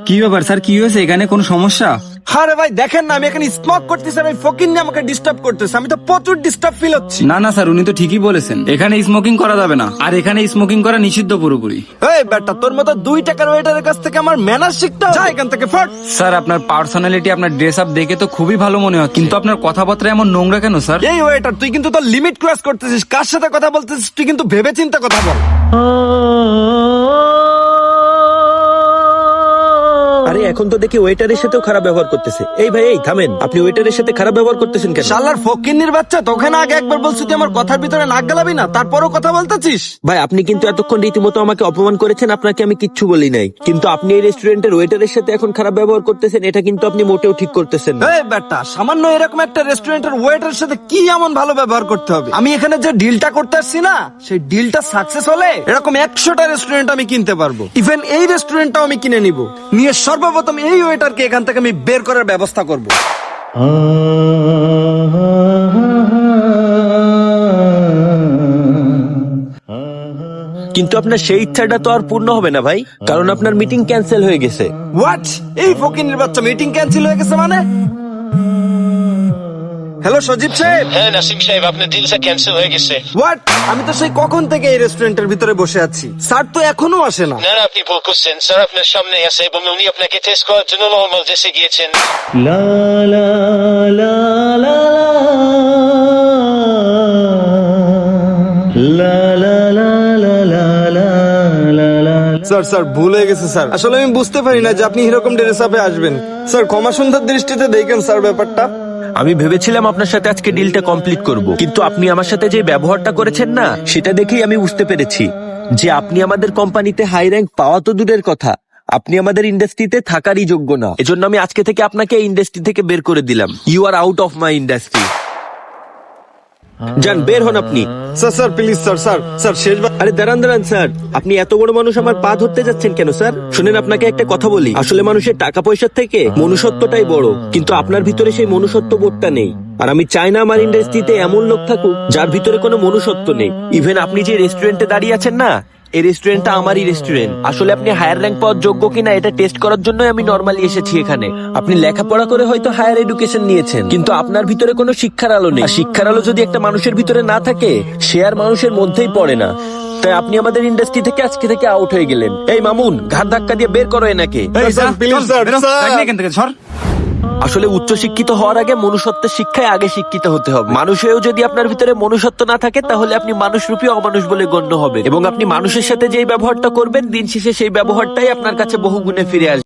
কি ব্যাপার স্যার, কি হয়েছে? এখানে কোনো সমস্যা? আরে ভাই দেখেন না, আমি এখানে স্মোক করতেছি আর ওই ফকির নিয়ে আমাকে ডিস্টার্ব করতেছে। আমি তো প্রচুর ডিস্টার্ব ফিল হচ্ছি। না না স্যার, উনি তো ঠিকই বলেছেন, এখানে স্মোকিং করা যাবে না, আর এখানে স্মোকিং করা নিষিদ্ধ পুরোপুরি। এই বেটা, তোর মতো 2 টাকার ওয়েটারের কাছ থেকে আমার ম্যানার শিখতে হবে। যা এখান থেকে ফট। স্যার আপনার পার্সোনালিটি, আপনার ড্রেস আপ দেখে তো খুবই ভালো মনে হয়, কিন্তু আপনার কথাবার্তা এমন নোংরা কেন স্যার? এই ওয়েটার, তুই কিন্তু তোর লিমিট ক্রস করতেছিস। কার সাথে কথা বলতেছিস তুই কিন্তু ভেবে চিন্তে কথা বল। আরে এখন তো দেখি ওয়েটারের সাথেও খারাপ ব্যবহার করতেছে। এই ভাই, এই থামেন, আপনি ওয়েটারের সাথে খারাপ ব্যবহার করতেছেন কেন? শালার ফকিন্নির বাচ্চা, তোকে না আগে একবার বলছি তুই আমার কথার ভিতরে নাক গলাবি না, তারপরও কথা বলতেছিস। ভাই আপনি কিন্তু এতক্ষণ রীতিমতো আমাকে অপমান করেছেন, আপনাকে আমি কিচ্ছু বলি নাই, কিন্তু আপনি এই রেস্টুরেন্টের ওয়েটারের সাথে এখন খারাপ ব্যবহার করতেছেন, এটা কিন্তু আপনি মোটেও ঠিক করতেছেন না। এই বেটা, সামান্য এরকম একটা রেস্টুরেন্টের ওয়েটারের সাথে কি এমন ভালো ব্যবহার করতে হবে? আমি এখানে যে ডিলটা করতে আসছি না, সেই ডিলটা সাকসেস হলে এরকম 100টা রেস্টুরেন্ট আমি কিনতে পারবো। ইভেন এই রেস্টুরেন্টটাও আমি কিনে নিব, নিয়ে সর্বপ্রথম এই ওয়েটারকে এখান থেকে আমি বের করার ব্যবস্থা করব। কিন্তু আপনার সেই ইচ্ছাটা তো আর পূর্ণ হবে না ভাই, কারণ আপনার মিটিং ক্যান্সেল হয়ে গেছে। হোয়াট? এই ফকিন্নির বাচ্চা মিটিং ক্যান্সেল হয়ে গেছে মানে? হ্যালো সজীব সাহেব। হ্যাঁ নাসিম সাহেব, আপনার ডিলটা ক্যান্সেল হয়ে গেছে। হোয়াট? আমি তো সেই কখন থেকে এই রেস্টুরেন্টের ভিতরে বসে আছি, স্যার তো এখনো আসে না। না না, আপনি ভুল করছেন, স্যার আপনার সামনে আছে এবং উনি আপনাকে টেস্ট করার জন্য নর্মাল ড্রেসে গিয়েছেন। স্যার স্যার ভুল হয়ে গেছে স্যার, আসলে আমি বুঝতে পারি না যে আপনি এরকম ড্রেস আপে আসবেন। স্যার ক্ষমা সুন্দর দৃষ্টিতে দেখেন স্যার ব্যাপারটা। আমি ভেবেছিলাম আপনার সাথে আজকে ডিলটা কমপ্লিট করব, কিন্তু আপনি আমার সাথে যে ব্যবহারটা করেছেন না, সেটা দেখেই আমি বুঝতে পেরেছি যে আপনি আমাদের কোম্পানিতে হাই র্যাঙ্ক পাওয়া তো দূরের কথা, আপনি আমাদের ইন্ডাস্ট্রিতে থাকারই যোগ্য না। এজন্য আমি আজকে থেকে আপনাকে ইন্ডাস্ট্রি থেকে বের করে দিলাম। You are out of my industry. যান, বের হন আপনি। Sir sir please sir, sir sir শেষবার। আরে দাঁড়ান দাঁড়ান স্যার, আপনি এত বড় মানুষ আমার পা ধরতে যাচ্ছেন কেন স্যার? শুনেন, আপনাকে একটা কথা বলি, আসলে মানুষের টাকা পয়সার থেকে মনুষ্যত্বটাই বড়, কিন্তু আপনার ভিতরে সেই মনুষ্যত্ব বোধটা নেই। আর আমি চাই না আমার ইন্ডাস্ট্রিতে এমন লোক থাকুক যার ভিতরে কোনো মনুষ্যত্ব নেই। ইভেন আপনি যে রেস্টুরেন্টে দাঁড়িয়ে আছেন না, এই রেস্টুরেন্টটা আমারই রেস্টুরেন্ট। আসলে আপনি হায়ার র্যাঙ্ক পাওয়ার যোগ্য কিনা এটা টেস্ট করার জন্যই আমি নরমালি এসেছি এখানে। আপনি লেখাপড়া করে হয়তো হায়ার এডুকেশন নিয়েছেন, কিন্তু আপনার ভিতরে কোনো শিক্ষার আলো নেই। আর শিক্ষার আলো যদি একটা মানুষের ভিতরে না থাকে, সে আর মানুষের মধ্যেই পড়ে না। তাই আপনি আমাদের ইন্ডাস্ট্রি থেকে আজকে থেকে আউট হয়ে গেলেন। এই মামুন, ঘাট ধাক্কা দিয়ে বের করো এনাকে। এই স্যার, যা, please, চল, স্যার, বেরো, স্যার। থাকবি এখান থেকে, সর। আসলে উচ্চ শিক্ষিত হওয়ার আগে মনুষ্যত্বের শিক্ষায় আগে শিক্ষিত হতে হবে। মানুষ হয়েও যদি আপনার ভিতরে মনুষ্যত্ব না থাকে, তাহলে আপনি মানুষরূপী অমানুষ বলে গণ্য হবে, এবং আপনি মানুষের সাথে যেই ব্যবহারটা করবেন, দিন শেষে সেই ব্যবহারটাই আপনার কাছে বহুগুণে ফিরে আসবে।